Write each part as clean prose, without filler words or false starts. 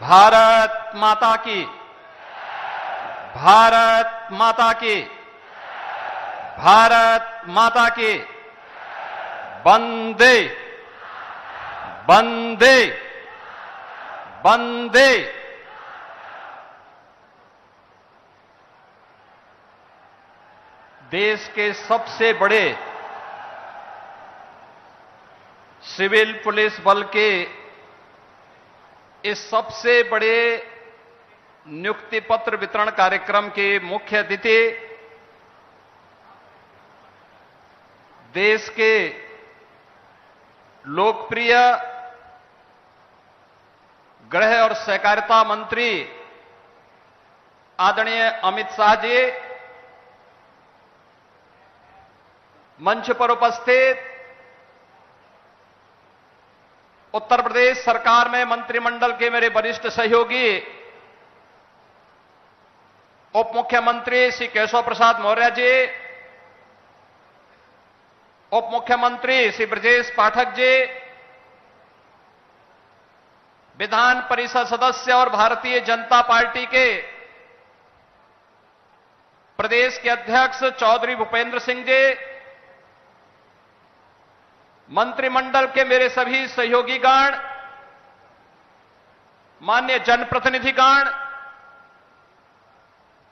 भारत माता की, भारत माता की, भारत माता की, वंदे वंदे वंदे। देश के सबसे बड़े सिविल पुलिस बल के इस सबसे बड़े नियुक्ति पत्र वितरण कार्यक्रम के मुख्य अतिथि देश के लोकप्रिय गृह और सहकारिता मंत्री आदरणीय अमित शाह जी, मंच पर उपस्थित उत्तर प्रदेश सरकार में मंत्रिमंडल के मेरे वरिष्ठ सहयोगी उप मुख्यमंत्री श्री केशव प्रसाद मौर्य जी, उप मुख्यमंत्री श्री ब्रजेश पाठक जी, विधान परिषद सदस्य और भारतीय जनता पार्टी के प्रदेश के अध्यक्ष चौधरी भूपेंद्र सिंह जी, मंत्रिमंडल के मेरे सभी सहयोगीगण, माननीय जनप्रतिनिधिगण,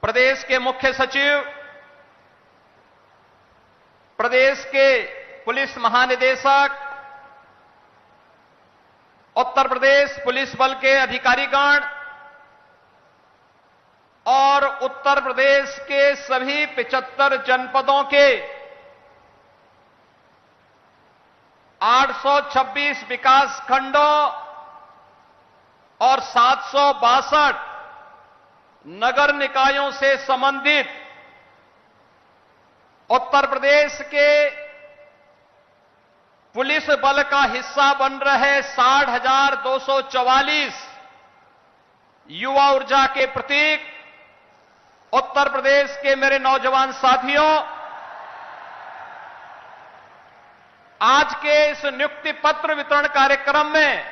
प्रदेश के मुख्य सचिव, प्रदेश के पुलिस महानिदेशक, उत्तर प्रदेश पुलिस बल के अधिकारीगण और उत्तर प्रदेश के सभी 75 जनपदों के 826 विकास खंडों और 762 नगर निकायों से संबंधित उत्तर प्रदेश के पुलिस बल का हिस्सा बन रहे 60,244 युवा ऊर्जा के प्रतीक उत्तर प्रदेश के मेरे नौजवान साथियों, आज के इस नियुक्ति पत्र वितरण कार्यक्रम में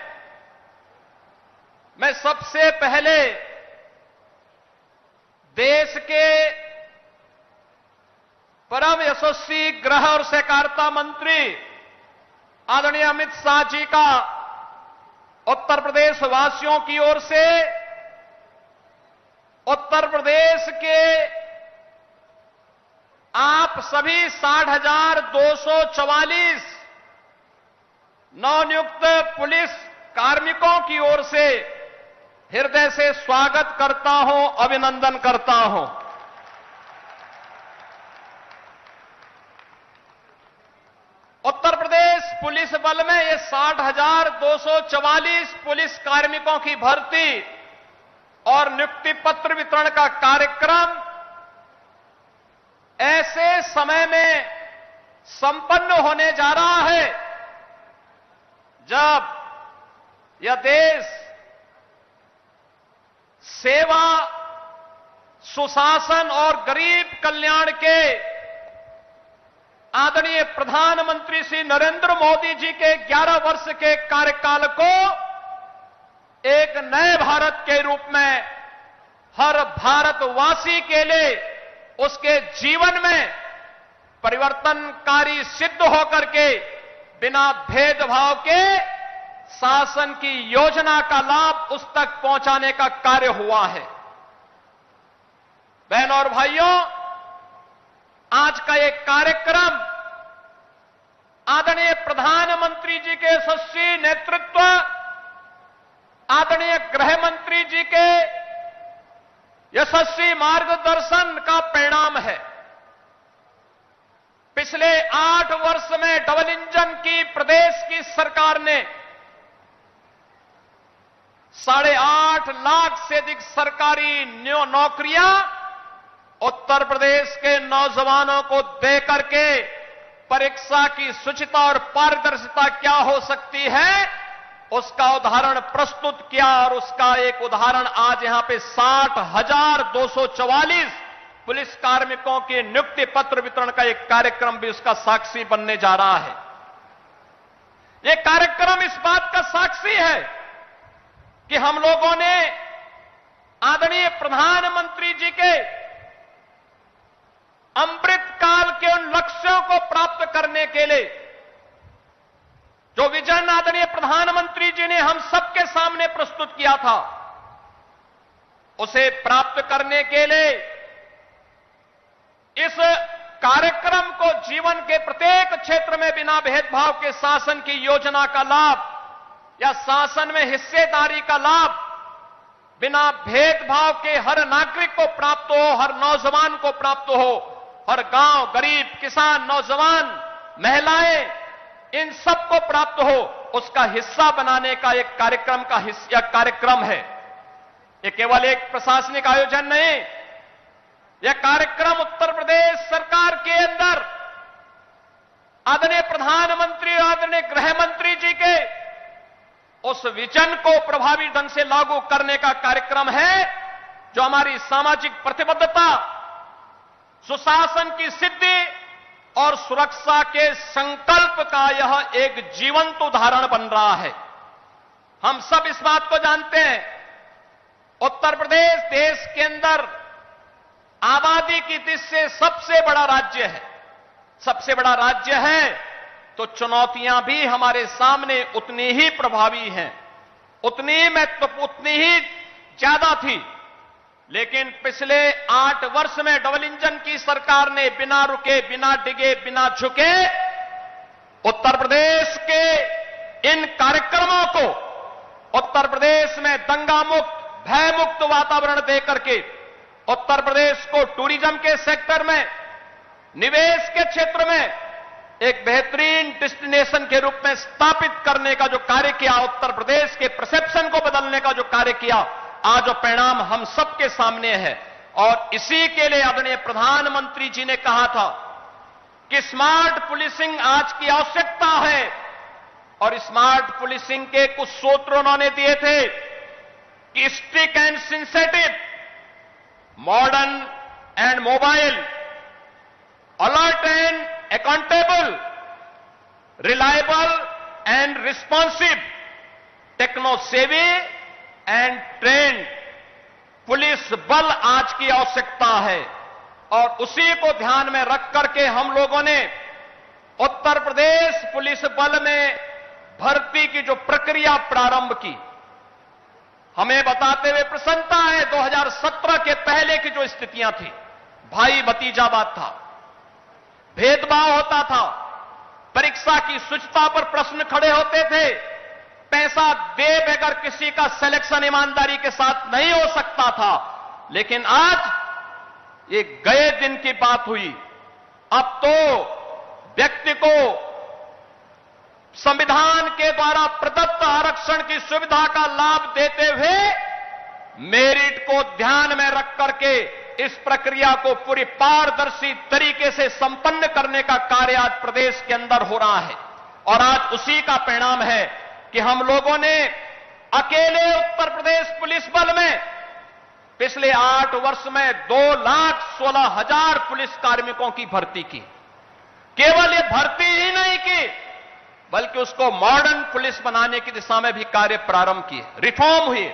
मैं सबसे पहले देश के परम यशस्वी गृह और सहकारिता मंत्री आदरणीय अमित शाह जी का उत्तर प्रदेश वासियों की ओर से उत्तर प्रदेश के आप सभी 60,244 नवनियुक्त पुलिस कार्मिकों की ओर से हृदय से स्वागत करता हूं, अभिनंदन करता हूं। उत्तर प्रदेश पुलिस बल में ये 60,244 पुलिस कार्मिकों की भर्ती और नियुक्ति पत्र वितरण का कार्यक्रम ऐसे समय में संपन्न होने जा रहा है जब यह देश सेवा, सुशासन और गरीब कल्याण के आदरणीय प्रधानमंत्री श्री नरेंद्र मोदी जी के 11 वर्ष के कार्यकाल को एक नए भारत के रूप में हर भारतवासी के लिए उसके जीवन में परिवर्तनकारी सिद्ध होकर के बिना भेदभाव के शासन की योजना का लाभ उस तक पहुंचाने का कार्य हुआ है। बहनों और भाइयों, आज का एक कार्यक्रम आदरणीय प्रधानमंत्री जी के यशस्वी नेतृत्व, आदरणीय गृह मंत्री जी के यशस्वी मार्गदर्शन का परिणाम है। पिछले 8 वर्ष में डबल इंजन की प्रदेश की सरकार ने 8.5 लाख से अधिक सरकारी नौकरियां उत्तर प्रदेश के नौजवानों को देकर के परीक्षा की शुचिता और पारदर्शिता क्या हो सकती है उसका उदाहरण प्रस्तुत किया। और उसका एक उदाहरण आज यहां पे 60,244 पुलिस कार्मिकों के नियुक्ति पत्र वितरण का एक कार्यक्रम भी उसका साक्षी बनने जा रहा है। यह कार्यक्रम इस बात का साक्षी है कि हम लोगों ने आदरणीय प्रधानमंत्री जी के अमृत काल के उन लक्ष्यों को प्राप्त करने के लिए जो विजन आदरणीय प्रधानमंत्री जी ने हम सबके सामने प्रस्तुत किया था, उसे प्राप्त करने के लिए इस कार्यक्रम को जीवन के प्रत्येक क्षेत्र में बिना भेदभाव के शासन की योजना का लाभ या शासन में हिस्सेदारी का लाभ बिना भेदभाव के हर नागरिक को प्राप्त हो, हर नौजवान को प्राप्त हो, हर गांव, गरीब, किसान, नौजवान, महिलाएं, इन सबको प्राप्त हो, उसका हिस्सा बनाने का एक कार्यक्रम है। ये केवल एक प्रशासनिक आयोजन नहीं, यह कार्यक्रम उत्तर प्रदेश सरकार के अंदर आदरणीय प्रधानमंत्री और आदरणीय गृह मंत्री जी के उस विजन को प्रभावी ढंग से लागू करने का कार्यक्रम है, जो हमारी सामाजिक प्रतिबद्धता, सुशासन की सिद्धि और सुरक्षा के संकल्प का यह एक जीवंत उदाहरण बन रहा है। हम सब इस बात को जानते हैं, उत्तर प्रदेश देश के अंदर आबादी की दृष्टि से सबसे बड़ा राज्य है। सबसे बड़ा राज्य है तो चुनौतियां भी हमारे सामने उतनी ही प्रभावी हैं, उतनी ही ज्यादा थी। लेकिन पिछले 8 वर्ष में डबल इंजन की सरकार ने बिना रुके, बिना डिगे, बिना झुके उत्तर प्रदेश के इन कार्यक्रमों को उत्तर प्रदेश में दंगा मुक्त, भय मुक्त वातावरण देकर के उत्तर प्रदेश को टूरिज्म के सेक्टर में, निवेश के क्षेत्र में एक बेहतरीन डेस्टिनेशन के रूप में स्थापित करने का जो कार्य किया, उत्तर प्रदेश के परसेप्शन को बदलने का जो कार्य किया, आज वो परिणाम हम सबके सामने है। और इसी के लिए आदरणीय प्रधानमंत्री जी ने कहा था कि स्मार्ट पुलिसिंग आज की आवश्यकता है। और स्मार्ट पुलिसिंग के कुछ सूत्र उन्होंने दिए थे कि strict and sensitive, modern and mobile, alert and accountable, reliable and responsive, techno savvy and trained police बल आज की आवश्यकता है। और उसी को ध्यान में रख करके हम लोगों ने उत्तर प्रदेश पुलिस बल में भर्ती की जो प्रक्रिया प्रारंभ की, हमें बताते हुए प्रसन्नता है 2017 के पहले की जो स्थितियां थी, भाई भतीजावाद था, भेदभाव होता था, परीक्षा की शुचिता पर प्रश्न खड़े होते थे, पैसा दे बगैर किसी का सिलेक्शन ईमानदारी के साथ नहीं हो सकता था। लेकिन आज ये गए दिन की बात हुई, अब तो व्यक्ति को संविधान के द्वारा प्रदत्त आरक्षण की सुविधा का लाभ देते हुए मेरिट को ध्यान में रख करके इस प्रक्रिया को पूरी पारदर्शी तरीके से संपन्न करने का कार्य आज प्रदेश के अंदर हो रहा है। और आज उसी का परिणाम है कि हम लोगों ने अकेले उत्तर प्रदेश पुलिस बल में पिछले 8 वर्ष में 2,16,000 पुलिस कार्मिकों की भर्ती की। केवल ये भर्ती ही नहीं की, बल्कि उसको मॉडर्न पुलिस बनाने की दिशा में भी कार्य प्रारंभ किए, रिफॉर्म हुए।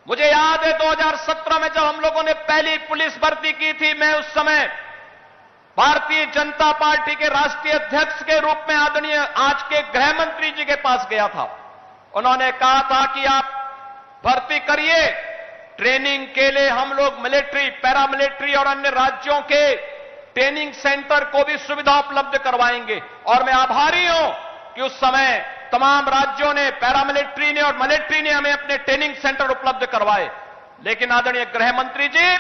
मुझे याद है 2017 में जब हम लोगों ने पहली पुलिस भर्ती की थी, मैं उस समय भारतीय जनता पार्टी के राष्ट्रीय अध्यक्ष के रूप में आदरणीय आज के गृह मंत्री जी के पास गया था। उन्होंने कहा था कि आप भर्ती करिए, ट्रेनिंग के लिए हम लोग मिलिट्री, पैरामिलिट्री और अन्य राज्यों के ट्रेनिंग सेंटर को भी सुविधा उपलब्ध करवाएंगे। और मैं आभारी हूं कि उस समय तमाम राज्यों ने, पैरामिलिट्री ने और मिलिट्री ने हमें अपने ट्रेनिंग सेंटर उपलब्ध करवाए। लेकिन आदरणीय गृह मंत्री जी,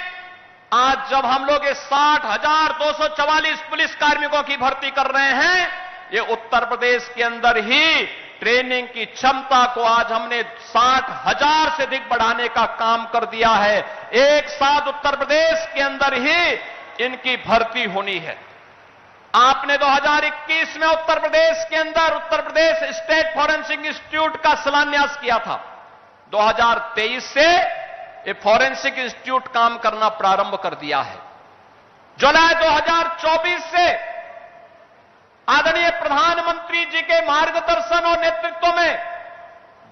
आज जब हम लोग 60,244 पुलिस कार्मिकों की भर्ती कर रहे हैं, ये उत्तर प्रदेश के अंदर ही ट्रेनिंग की क्षमता को आज हमने 60,000 से अधिक बढ़ाने का काम कर दिया है। एक साथ उत्तर प्रदेश के अंदर ही इनकी भर्ती होनी है। आपने 2021 में उत्तर प्रदेश के अंदर Uttar Pradesh state forensic institute का शिलान्यास किया था। 2023 से ये फॉरेंसिक इंस्टीट्यूट काम करना प्रारंभ कर दिया है। जुलाई 2024 से आदरणीय प्रधानमंत्री जी के मार्गदर्शन और नेतृत्व में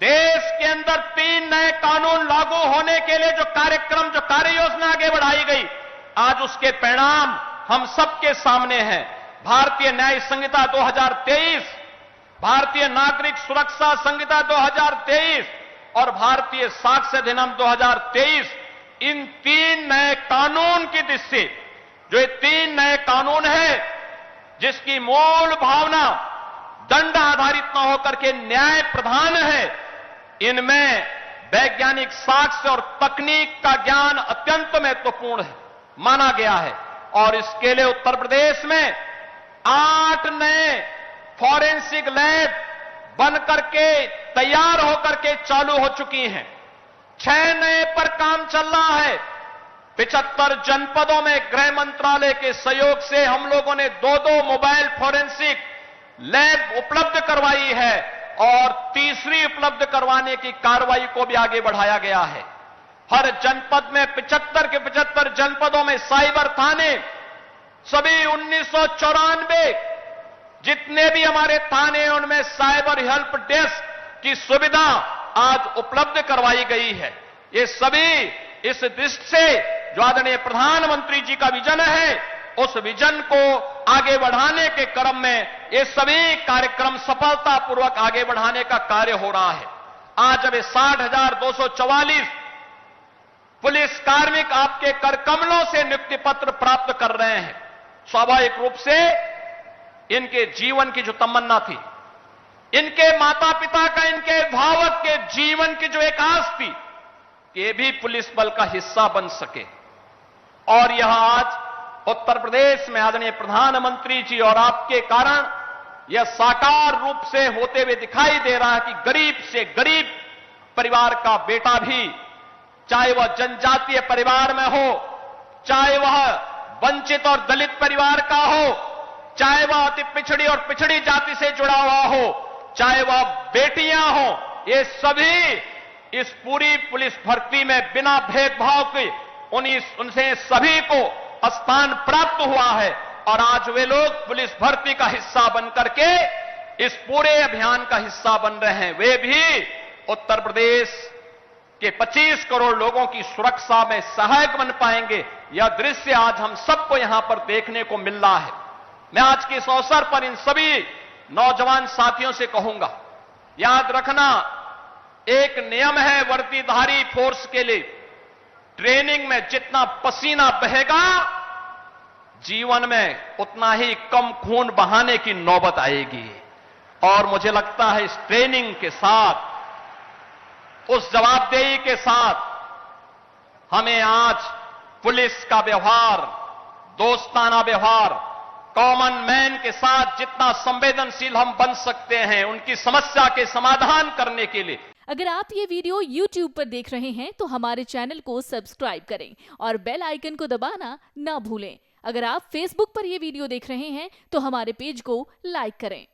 देश के अंदर 3 नए कानून लागू होने के लिए जो कार्यक्रम, जो कार्य योजना आगे बढ़ाई गई, आज उसके परिणाम हम सबके सामने हैं। भारतीय न्याय संहिता 2023, भारतीय नागरिक सुरक्षा संहिता 2023 और भारतीय साक्ष्य अधिनियम 2023, इन 3 नए कानून की दृष्टि से, जो ये 3 नए कानून है जिसकी मूल भावना दंड आधारित न होकर के न्याय प्रधान है, इनमें वैज्ञानिक साक्ष्य और तकनीक का ज्ञान अत्यंत महत्वपूर्ण है माना गया है। और इसके लिए उत्तर प्रदेश में 8 नए फॉरेंसिक लैब बन करके तैयार होकर के चालू हो चुकी हैं। 6 नए पर काम चल रहा है। 75 जनपदों में गृह मंत्रालय के सहयोग से हम लोगों ने 2-2 मोबाइल फॉरेंसिक लैब उपलब्ध करवाई है और तीसरी उपलब्ध करवाने की कार्रवाई को भी आगे बढ़ाया गया है। हर जनपद में 75 के 75 जनपदों में साइबर थाने, सभी 1994 जितने भी हमारे थाने हैं उनमें साइबर हेल्प डेस्क की सुविधा आज उपलब्ध करवाई गई है। ये सभी इस दृष्टि से जो आदरणीय प्रधानमंत्री जी का विजन है, उस विजन को आगे बढ़ाने के क्रम में ये सभी कार्यक्रम सफलतापूर्वक आगे बढ़ाने का कार्य हो रहा है। आज अब 60,244 पुलिस कार्मिक आपके कर कमलों से नियुक्ति पत्र प्राप्त कर रहे हैं। स्वाभाविक रूप से इनके जीवन की जो तमन्ना थी, इनके माता पिता का, इनके भावक के जीवन की जो एक आस थी कि ये भी पुलिस बल का हिस्सा बन सके, और यह आज उत्तर प्रदेश में आदरणीय प्रधानमंत्री जी और आपके कारण यह साकार रूप से होते हुए दिखाई दे रहा है कि गरीब से गरीब परिवार का बेटा भी, चाहे वह जनजातीय परिवार में हो, चाहे वह वंचित और दलित परिवार का हो, चाहे वह अति पिछड़ी और पिछड़ी जाति से जुड़ा हुआ हो, चाहे वह बेटियां हो, ये सभी इस पूरी पुलिस भर्ती में बिना भेदभाव के उनसे सभी को स्थान प्राप्त हुआ है। और आज वे लोग पुलिस भर्ती का हिस्सा बनकर के इस पूरे अभियान का हिस्सा बन रहे हैं। वे भी उत्तर प्रदेश के 25 करोड़ लोगों की सुरक्षा में सहायक बन पाएंगे। यह दृश्य आज हम सबको यहां पर देखने को मिल रहा है। मैं आज के इस अवसर पर इन सभी नौजवान साथियों से कहूंगा, याद रखना, एक नियम है वर्दीधारी फोर्स के लिए, ट्रेनिंग में जितना पसीना बहेगा जीवन में उतना ही कम खून बहाने की नौबत आएगी। और मुझे लगता है इस ट्रेनिंग के साथ, उस जवाबदेही के साथ हमें आज पुलिस का व्यवहार, दोस्ताना व्यवहार, कॉमन मैन के साथ जितना संवेदनशील हम बन सकते हैं उनकी समस्या के समाधान करने के लिए। अगर आप ये वीडियो YouTube पर देख रहे हैं तो हमारे चैनल को सब्सक्राइब करें और बेल आइकन को दबाना ना भूलें। अगर आप Facebook पर ये वीडियो देख रहे हैं तो हमारे पेज को लाइक करें।